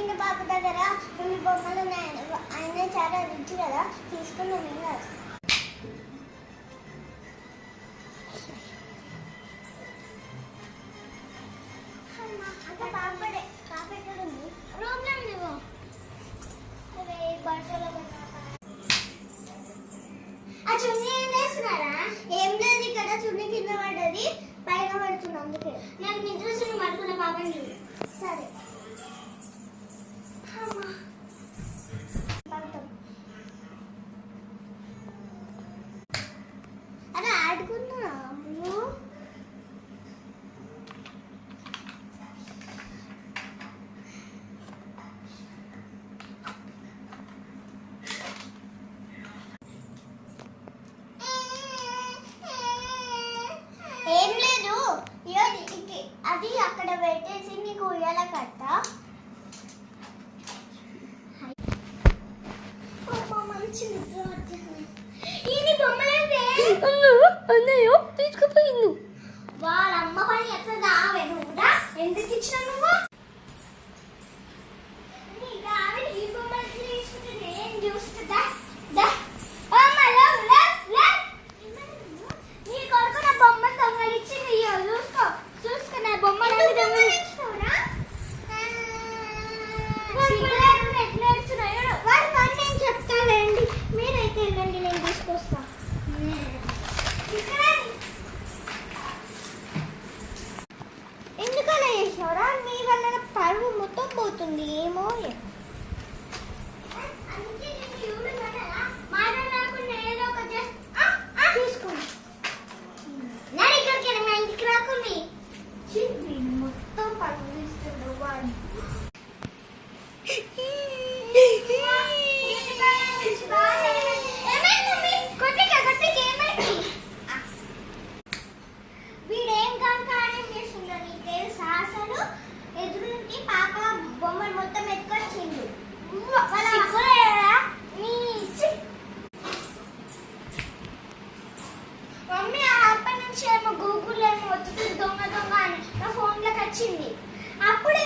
చిన్న పాప దగ్గర కొన్ని బొమ్మలు ఉన్నాయి. ఆయన చాలా రిచ్ కదా, తీసుకున్నాం కదా. ఏం లేదు, ఇక్కడ చున్నీ కింద పడ్డది, పైన పడుతుంది. అందుకే నాకు నిద్ర చున్నీ పడుకున్న పాపని చూడు. సరే అలా ఆడుకున్నా. ఏం లేదు, అది అక్కడ పెట్టేసి నీకు ఉయ్యాల కట్ట. మంచి నిద్ర వచ్చేసింది. ఇది బొమ్మలేదే అన్నయ్య తీసుకుపోయింది. వాళ్ళ అమ్మ పని ఎట్లా దావే నువ్వురా? ఎందుకు ఇచ్చినా నువ్వు? ఈ బొమ్మలు తీసుకుంటే నేను చూస్తుందా? నీ కొడుకు నా బొమ్మలు దొంగలిచ్చి చూసుకో చూసుకో నా బొమ్మలు ఎట్లా ఏడ్చున్నాడు. వాడి పని నేను చెప్తానండి, మీరైతే వెళ్ళండి, నేను తీసుకొస్తా. ఎందుకలా చేసావురా? మీ వల్ల పరువు మొత్తం పోతుంది. ఏమో తీసుకోండి. నేను ఇక్కడికి మా ఇంటికి రాకుండి మొత్తం పరువు తీస్తుండ్రు వాడు. వీడేం కాంకారం చేస్తుండో నీకు తెలుసా? అసలు ఎదురుంటి పాప బొమ్మలు మొత్తం ఎత్తుకొచ్చిండు. మమ్మీ అప్పటి నుంచి ఏమో గూగుల్ ఏమో వస్తుంది దొంగ దొంగ అని నా ఫోన్లోకి వచ్చింది. అప్పుడే